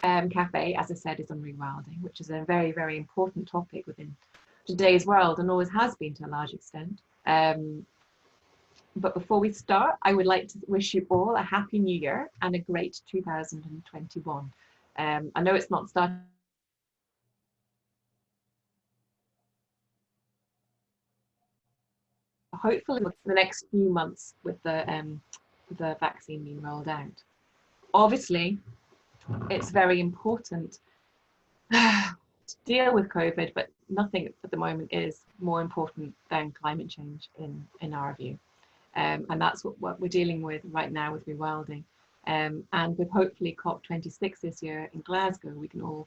cafe, as I said, is on rewilding, which is a very, very important topic within today's world and always has been to a large extent. But before we start, I would like to wish you all a happy new year and a great 2021. I know it's not started. Hopefully, in the next few months with the vaccine being rolled out. Obviously, it's very important to deal with COVID, but nothing at the moment is more important than climate change in our view. And that's what we're dealing with right now with rewilding. And with hopefully COP26 this year in Glasgow, we can all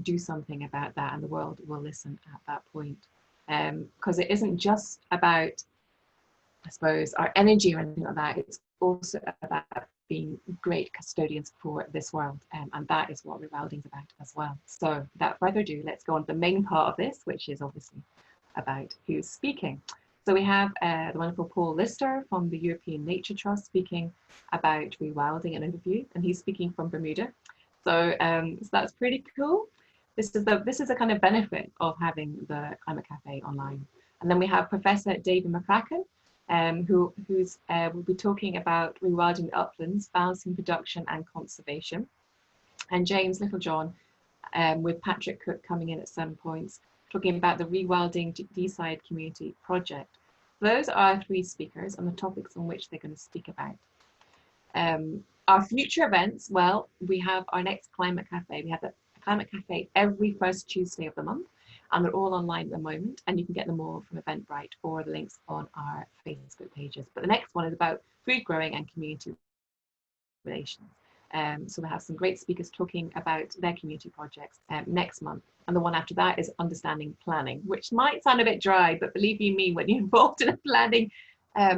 do something about that, and the world will listen at that point. Because it isn't just about, I suppose, our energy or anything like that. It's also about being great custodians for this world, and that is what rewilding is about as well. So without further ado, let's go on to the main part of this, which is obviously about who's speaking. So we have the wonderful Paul Lister from the European Nature Trust speaking about rewilding and overview, and he's speaking from Bermuda. So, so that's pretty cool. This is a kind of benefit of having the Climate Cafe online. And then we have Professor David McCracken, who will be talking about rewilding the uplands, balancing production and conservation. And James Littlejohn, with Patrick Cook coming in at some points, talking about the Rewilding Deeside Community Project. Those are our three speakers and the topics on which they're going to speak about. Our future events, well, we have our next Climate Cafe. We have the Climate Cafe every first Tuesday of the month, and they're all online at the moment, and you can get them all from Eventbrite or the links on our Facebook pages. But the next one is about food growing and community relations. So we have some great speakers talking about their community projects next month. And the one after that is understanding planning, which might sound a bit dry, but believe you me, when you're involved in a planning, I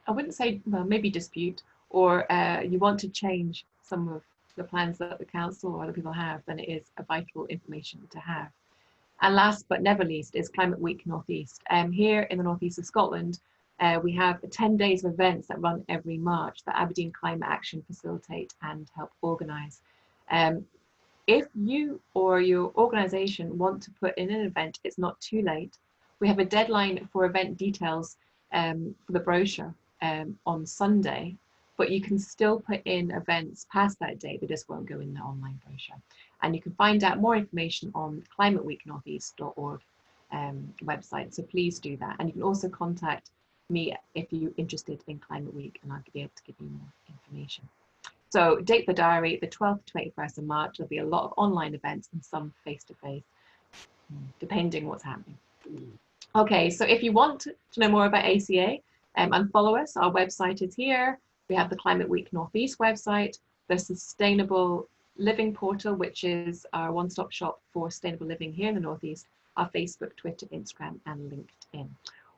wouldn't say, well, maybe dispute, or you want to change some of the plans that the council or other people have, then it is a vital information to have. And last but never least is Climate Week Northeast. Here in the northeast of Scotland, we have 10 days of events that run every March that Aberdeen Climate Action facilitate and help organise. If you or your organisation want to put in an event, it's not too late. We have a deadline for event details for the brochure on Sunday, but you can still put in events past that date. They just won't go in the online brochure. And you can find out more information on climateweeknortheast.org website. So please do that. And you can also contact me if you're interested in Climate Week, and I'll be able to give you more information. So date the diary, the 12th to 21st of March. There'll be a lot of online events and some face-to-face, depending what's happening. Okay, so if you want to know more about ACA and follow us, our website is here. We have the Climate Week Northeast website, the Sustainable Living portal, which is our one-stop shop for sustainable living here in the Northeast, our Facebook, Twitter, Instagram, and LinkedIn.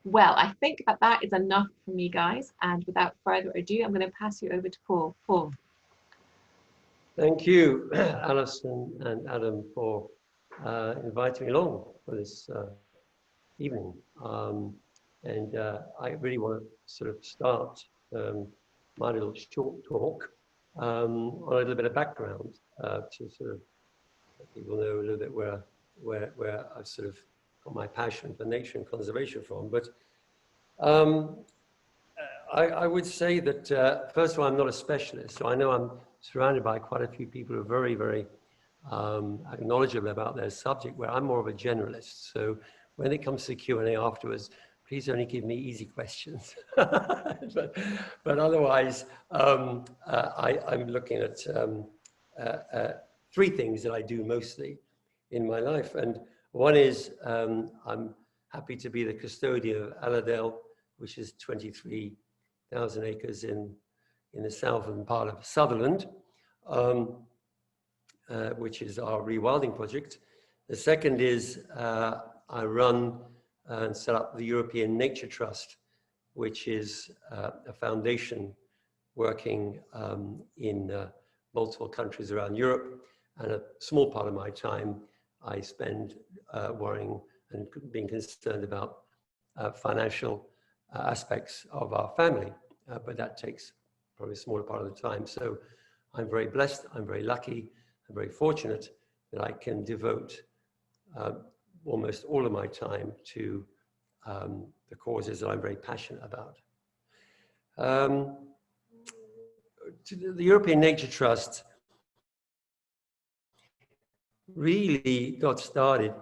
Well, I think that is enough for me, guys. And without further ado, I'm going to pass you over to Paul. Paul. Thank you, Alison and Adam, for inviting me along for this evening. I really want to sort of start my little short talk on a little bit of background to sort of let people know a little bit where I've sort of got my passion for nature and conservation from. But I would say that, first of all, I'm not a specialist, so I know I'm surrounded by quite a few people who are very, very knowledgeable about their subject, where I'm more of a generalist. So when it comes to Q&A afterwards, please only give me easy questions. but otherwise, I'm looking at three things that I do mostly in my life. And one is I'm happy to be the custodian of Alladale, which is 23,000 acres in the southern part of Sutherland, which is our rewilding project. The second is I run and set up the European Nature Trust, which is a foundation working in multiple countries around Europe. And a small part of my time I spend worrying and being concerned about financial aspects of our family, but that takes probably a smaller part of the time. So I'm very blessed, I'm very lucky, I'm very fortunate that I can devote almost all of my time to the causes that I'm very passionate about. The European Nature Trust really got started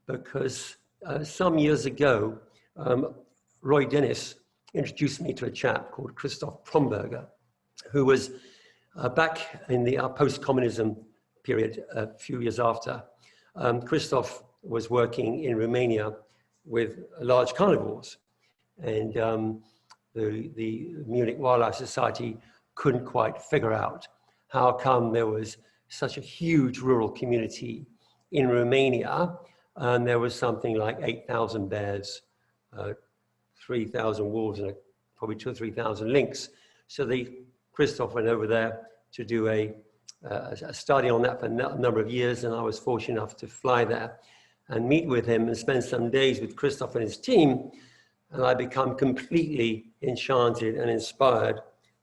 because some years ago, Roy Dennis introduced me to a chap called Christoph Promberger, who was back in the post-communism period, a few years after. Christoph was working in Romania with large carnivores, and the Munich Wildlife Society couldn't quite figure out how come there was such a huge rural community in Romania, and there was something like 8,000 bears, 3,000 wolves, and probably 2,000 or 3,000 lynx. So Christoph went over there to do a study on that for a number of years, and I was fortunate enough to fly there and meet with him and spend some days with Christoph and his team, and I become completely enchanted and inspired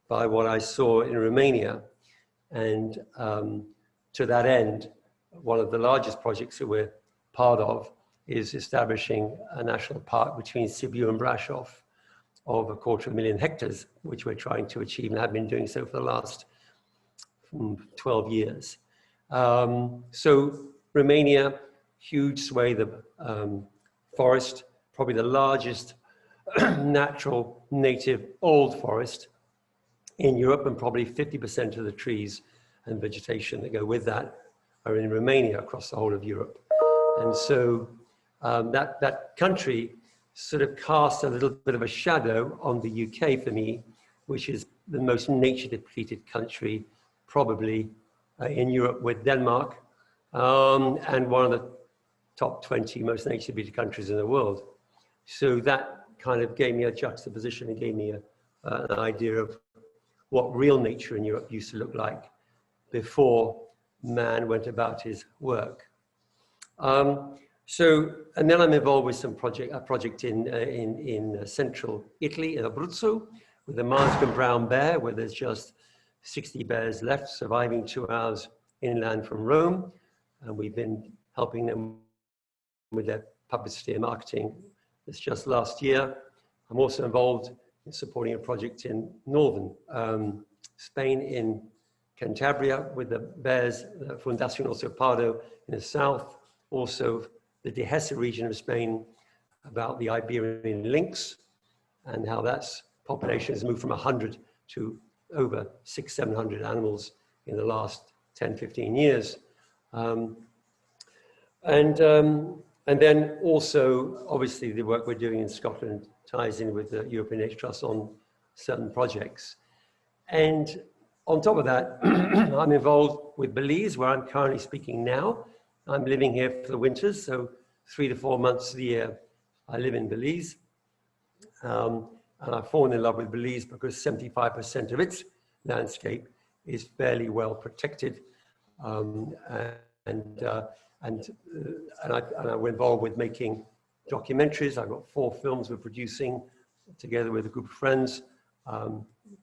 by what I saw in Romania. And to that end, one of the largest projects that we're part of is establishing a national park between Sibiu and Brasov of 250,000 hectares, which we're trying to achieve and have been doing so for the last 12 years. So Romania, huge swathe of forest, probably the largest natural native old forest in Europe, and probably 50% of the trees and vegetation that go with that are in Romania across the whole of Europe. And so that country sort of cast a little bit of a shadow on the UK for me, which is the most nature depleted country probably in Europe, with Denmark, and one of the top 20 most nature depleted countries in the world. So that kind of gave me a juxtaposition and gave me an idea of what real nature in Europe used to look like before man went about his work. And then I'm involved with a project in central Italy, in Abruzzo, with the Marsden brown bear, where there's just 60 bears left, surviving 2 hours inland from Rome. And we've been helping them with their publicity and marketing this just last year. I'm also involved in supporting a project in northern Spain, in Cantabria, with the bears, Fundación Oso Pardo in the south, also the Dehesa region of Spain, about the Iberian lynx and how that's population has moved from 100 to over 600-700 animals in the last 10-15 years. And then also, obviously, the work we're doing in Scotland ties in with the European Nature Trust on certain projects. And on top of that, I'm involved with Belize, where I'm currently speaking now. I'm living here for the winters, so 3 to 4 months of the year I live in Belize. And I've fallen in love with Belize because 75% of its landscape is fairly well protected. And we're involved with making documentaries. I've got 4 films we're producing together with a group of friends.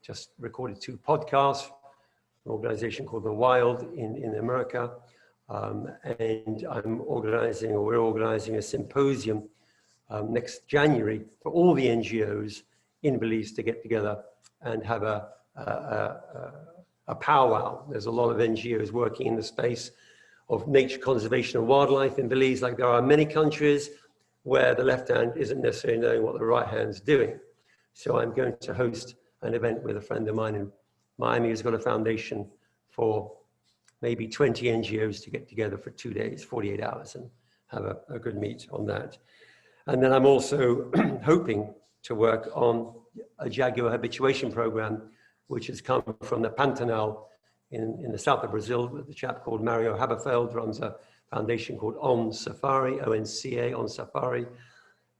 Just recorded 2 podcasts, an organization called The Wild in America. And we're organizing a symposium next January for all the NGOs in Belize to get together and have a powwow. There's a lot of NGOs working in the space of nature conservation and wildlife in Belize, like there are many countries where the left hand isn't necessarily knowing what the right hand's doing. So I'm going to host an event with a friend of mine in Miami who's got a foundation for maybe 20 NGOs to get together for 2 days, 48 hours, and have a good meet on that. And then I'm also hoping to work on a jaguar habituation program, which has come from the Pantanal in the south of Brazil, with a chap called Mario Haberfeld runs a foundation called On Safari, ONCA, On Safari,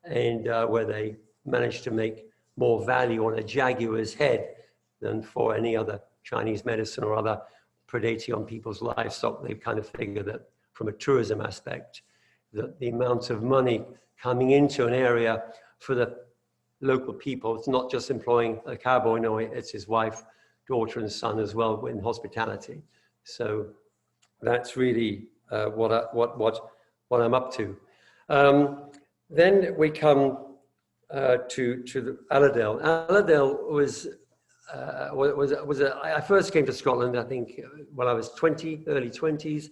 and where they managed to make more value on a jaguar's head than for any other Chinese medicine or other predating on people's livestock. They've kind of figured that from a tourism aspect, that the amount of money coming into an area for the local people, it's not just employing a cowboy, no, it's his wife, daughter and son as well in hospitality. So that's really what I'm up to. Then we come to the Alladale. Alladale was I first came to Scotland, I think, when I was 20, early 20s,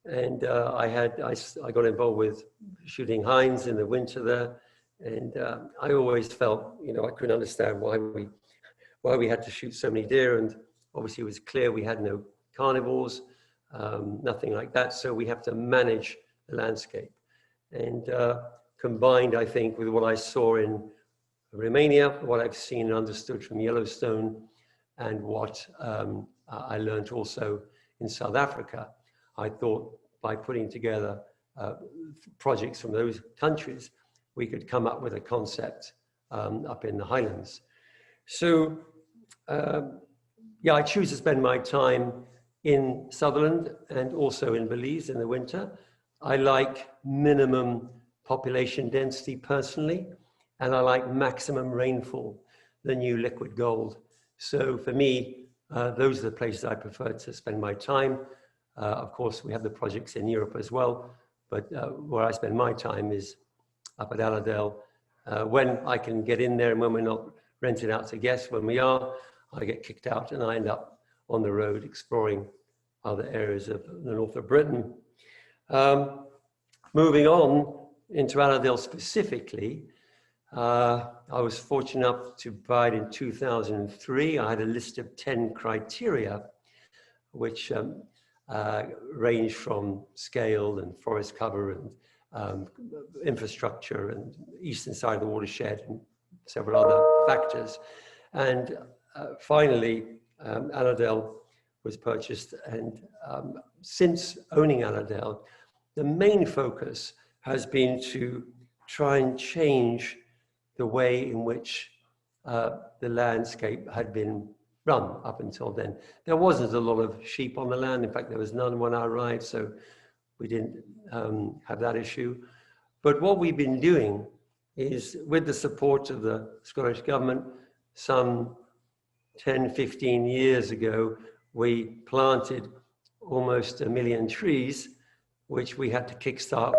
and I got involved with shooting hinds in the winter there, and I always felt, you know, I couldn't understand why we had to shoot so many deer, and obviously it was clear we had no carnivores, nothing like that, so we have to manage the landscape. And combined, I think, with what I saw in Romania, what I've seen and understood from Yellowstone, and what I learned also in South Africa, I thought by putting together projects from those countries, we could come up with a concept up in the Highlands. So, yeah, I choose to spend my time in Sutherland and also in Belize in the winter. I like minimum population density personally, and I like maximum rainfall, the new liquid gold. So for me, those are the places I prefer to spend my time. Of course, we have the projects in Europe as well, but where I spend my time is up at Alladale. When I can get in there and when we're not rented out to guests, when we are, I get kicked out and I end up on the road exploring other areas of the north of Britain. Moving on into Alladale specifically, I was fortunate enough to buy it in 2003. I had a list of 10 criteria, which range from scale and forest cover and infrastructure and eastern side of the watershed and several other factors. And finally, Alladale was purchased. And since owning Alladale, the main focus has been to try and change the way in which the landscape had been run up until then. There wasn't a lot of sheep on the land. In fact, there was none when I arrived, so we didn't have that issue. But what we've been doing is, with the support of the Scottish government, some 10, 15 years ago, we planted almost 1 million trees, which we had to kickstart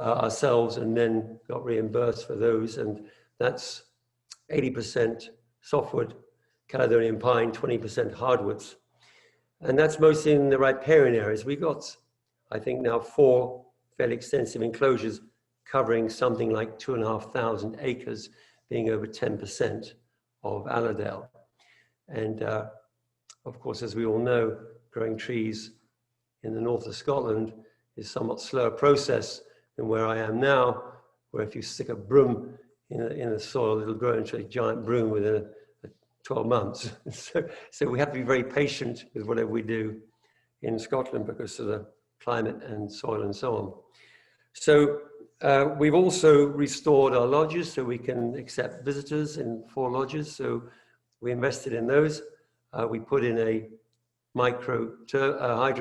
ourselves and then got reimbursed for those. And that's 80% softwood, Caledonian pine, 20% hardwoods. And that's mostly in the riparian areas. We got, I think now, 4 fairly extensive enclosures covering something like 2,500 acres, being over 10% of Alladale. And of course, as we all know, growing trees in the north of Scotland is a somewhat slower process than where I am now, where if you stick a broom in the soil, it'll grow into a giant broom within 12 months. So we have to be very patient with whatever we do in Scotland because of the climate and soil and so on. So we've also restored our lodges so we can accept visitors in 4 lodges. So we invested in those. We put in a hydro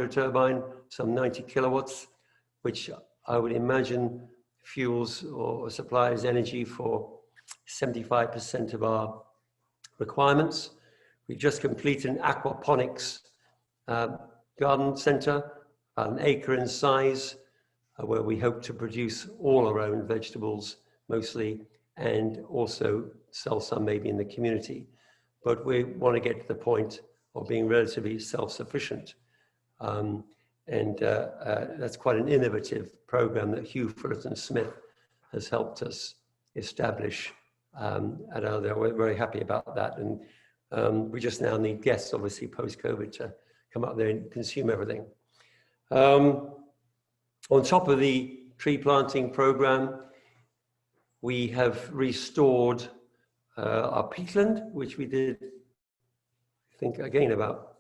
turbine, some 90 kilowatts, which I would imagine fuels or supplies energy for 75% of our requirements. We just completed an aquaponics garden center, about 1 acre in size, where we hope to produce all our own vegetables mostly, and also sell some maybe in the community. But we want to get to the point of being relatively self-sufficient. That's quite an innovative program that Hugh Fullerton Smith has helped us establish at Alladale. We're very happy about that. And we just now need guests, obviously, post-COVID, to come up there and consume everything. On top of the tree planting program, we have restored our peatland, which we did, I think, again, about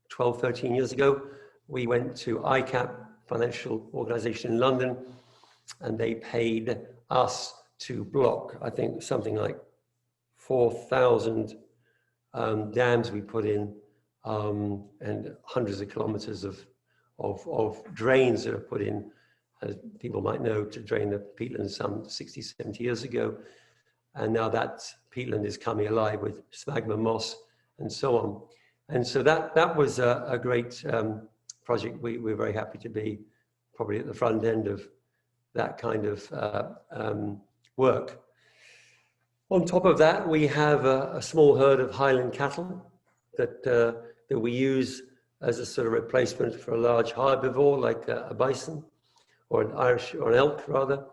12, 13 years ago. We went to ICAP, financial organization in London, and they paid us to block, I think, something like 4,000 dams we put in, and hundreds of kilometers of drains that are put in, as people might know, to drain the peatland some 60, 70 years ago. And now that peatland is coming alive with sphagnum moss and so on. And so that was a great project, we're very happy to be probably at the front end of that kind of work. On top of that, we have a small herd of Highland cattle that we use as a sort of replacement for a large herbivore like a bison or an Irish or an elk rather,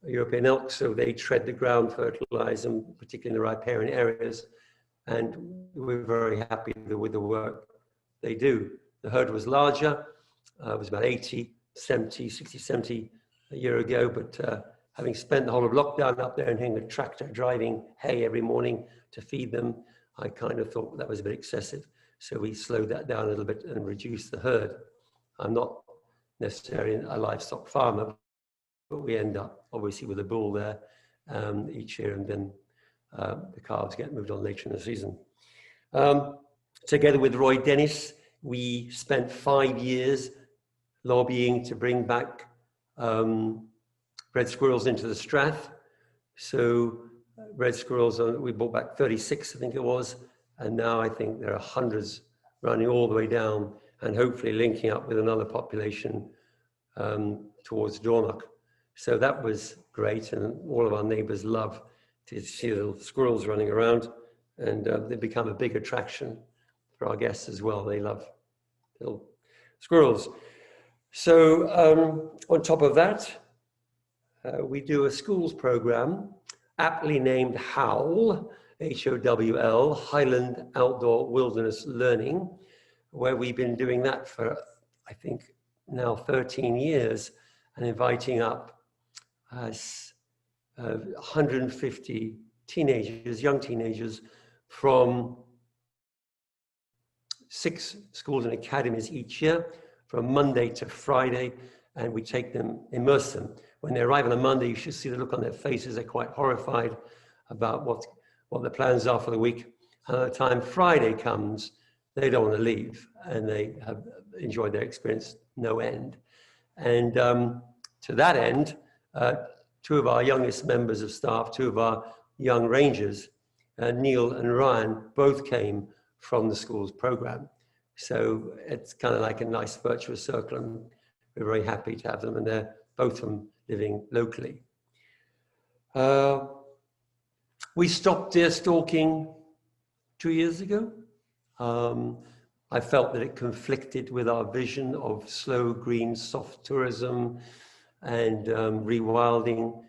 European elk. So they tread the ground, fertilize them, particularly in the riparian areas, and we're very happy with the work they do. The herd was larger, it was about 60, 70 a year ago, but having spent the whole of lockdown up there and hearing the tractor driving hay every morning to feed them, I kind of thought that was a bit excessive. So we slowed that down a little bit and reduced the herd. I'm not necessarily a livestock farmer, but we end up obviously with a bull there each year, and then the calves get moved on later in the season. Together with Roy Dennis, we spent 5 years lobbying to bring back red squirrels into the Strath. So red squirrels, we brought back 36, I think it was, and now I think there are hundreds running all the way down and hopefully linking up with another population towards Dornoch. So that was great, and all of our neighbours love to see the little squirrels running around, and they become a big attraction for our guests as well. They love little squirrels. So on top of that, we do a schools program aptly named HOWL, H-O-W-L, Highland Outdoor Wilderness Learning, where we've been doing that for, I think, now 13 years, and inviting up 150 teenagers, young teenagers, from 6 schools and academies each year, from Monday to Friday, and we take them, immerse them. When they arrive on a Monday, you should see the look on their faces. They're quite horrified about what the plans are for the week. And by the time Friday comes, they don't want to leave, and they have enjoyed their experience no end. And to that end, 2 of our youngest members of staff, 2 of our young rangers, Neil and Ryan, both came from the schools program. So it's kind of like a nice virtuous circle, and we're very happy to have them, and they're both of them living locally. We stopped deer stalking 2 years ago. I felt that it conflicted with our vision of slow, green, soft tourism and rewilding.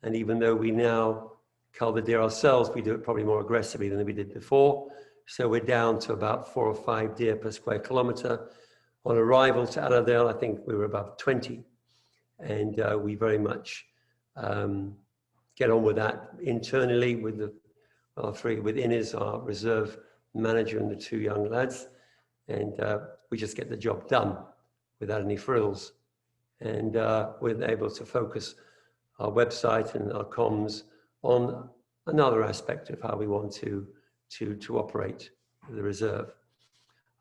And even though we now cull the deer ourselves, we do it probably more aggressively than we did before. So we're down to about 4 or 5 deer per square kilometre. On arrival to Alladale, I think we were above 20. And we very much get on with that internally with our 3, with Inez, our reserve manager, and the 2 young lads. And we just get the job done without any frills. And we're able to focus our website and our comms on another aspect of how we want to operate the reserve.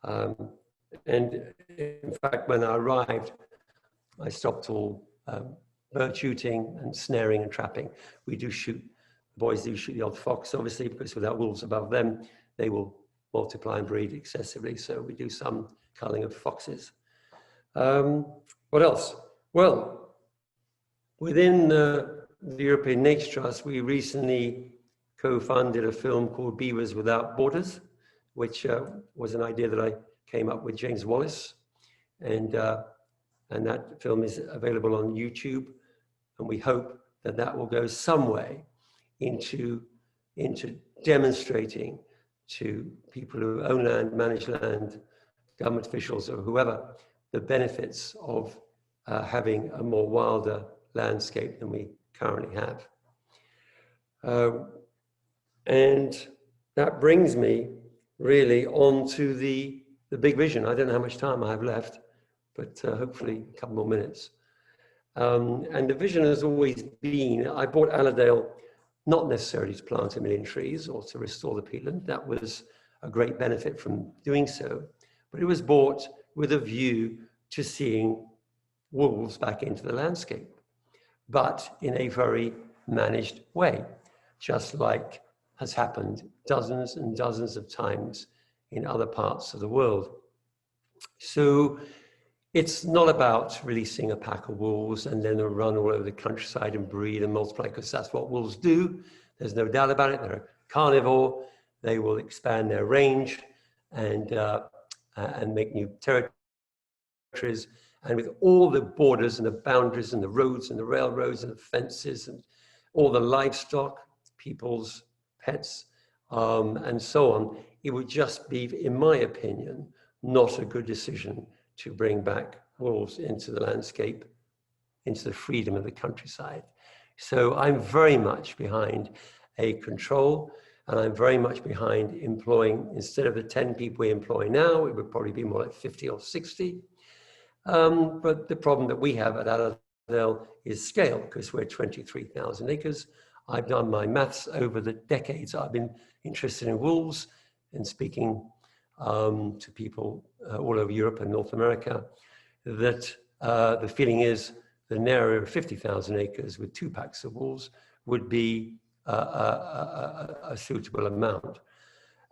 And in fact, when I arrived, I stopped all bird shooting and snaring and trapping. We do shoot, the boys do shoot the odd fox, obviously, because without wolves above them, they will multiply and breed excessively. So we do some culling of foxes. What else? Well, within the European Nature Trust, we recently co-funded a film called Beavers Without Borders, which was an idea that I came up with James Wallace. And that film is available on YouTube. And we hope that that will go some way into demonstrating to people who own land, manage land, government officials or whoever, the benefits of having a more wilder landscape than we currently have. And that brings me really on to the big vision. I don't know how much time I have left, but hopefully a couple more minutes. And the vision has always been, I bought Alladale not necessarily to plant 1 million trees or to restore the peatland. That was a great benefit from doing so, but it was bought with a view to seeing wolves back into the landscape, but in a very managed way, just like has happened dozens and dozens of times in other parts of the world. So it's not about releasing a pack of wolves and then they'll run all over the countryside and breed and multiply, because that's what wolves do. There's no doubt about it. They're a carnivore. They will expand their range and make new territories. And with all the borders and the boundaries and the roads and the railroads and the fences and all the livestock, people's pets, and so on, it would just be, in my opinion, not a good decision to bring back wolves into the landscape, into the freedom of the countryside. So I'm very much behind a control, and I'm very much behind employing, instead of the 10 people we employ now, it would probably be more like 50 or 60. But the problem that we have at Alladale is scale, because we're 23,000 acres. I've done my maths over the decades. I've been interested in wolves and speaking to people all over Europe and North America, that the feeling is that an area of 50,000 acres with 2 packs of wolves would be a suitable amount.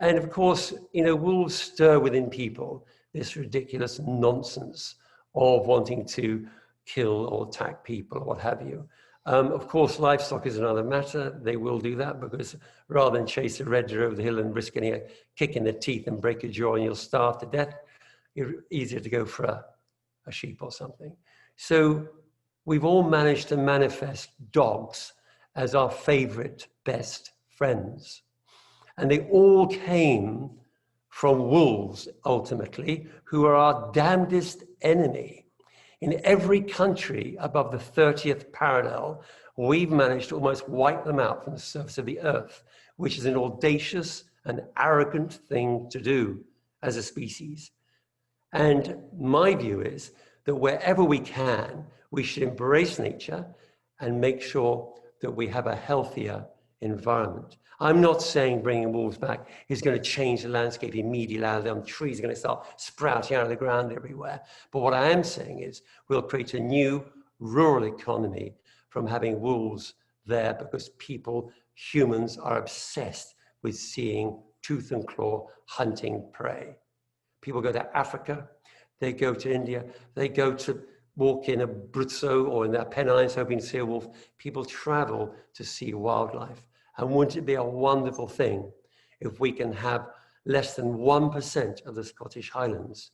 And of course, you know, wolves stir within people this ridiculous nonsense of wanting to kill or attack people or what have you. Of course, livestock is another matter. They will do that because rather than chase a red deer over the hill and risk getting a kick in the teeth and break a jaw and you'll starve to death, it's easier to go for a sheep or something. So we've all managed to manifest dogs as our favorite, best friends. And they all came from wolves, ultimately, who are our damnedest enemy. In every country above the 30th parallel, we've managed to almost wipe them out from the surface of the earth, which is an audacious and arrogant thing to do as a species. And my view is that wherever we can, we should embrace nature and make sure that we have a healthier environment. I'm not saying bringing wolves back is going to change the landscape immediately. Trees are going to start sprouting out of the ground everywhere. But what I am saying is we'll create a new rural economy from having wolves there, because people, humans, are obsessed with seeing tooth and claw hunting prey. People go to Africa, they go to India, they go to walk in Abruzzo or in the Pennines hoping to see a wolf. People travel to see wildlife. And wouldn't it be a wonderful thing if we can have less than 1% of the Scottish Highlands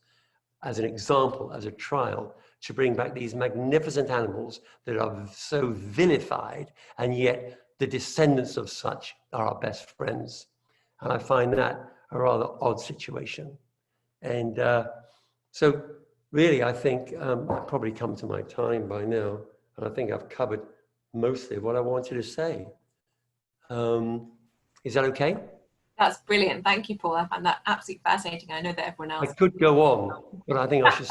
as an example, as a trial, to bring back these magnificent animals that are so vilified, and yet the descendants of such are our best friends. And I find that a rather odd situation. And so really, I think I've probably come to my time by now, and I think I've covered mostly what I wanted to say. Is that okay? That's brilliant. Thank you, Paul. I found that absolutely fascinating. I know that everyone else. I could go on, but I think I should.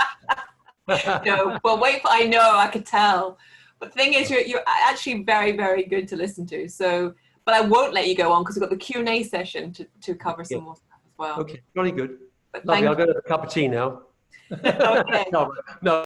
No, well, wait for, I know, I could tell. But the thing is, you're actually very, very good to listen to. So, but I won't let you go on because we've got the Q&A session to cover some more stuff as well. Okay, very good. But Lovely. I'll go to a cup of tea now. Okay. No.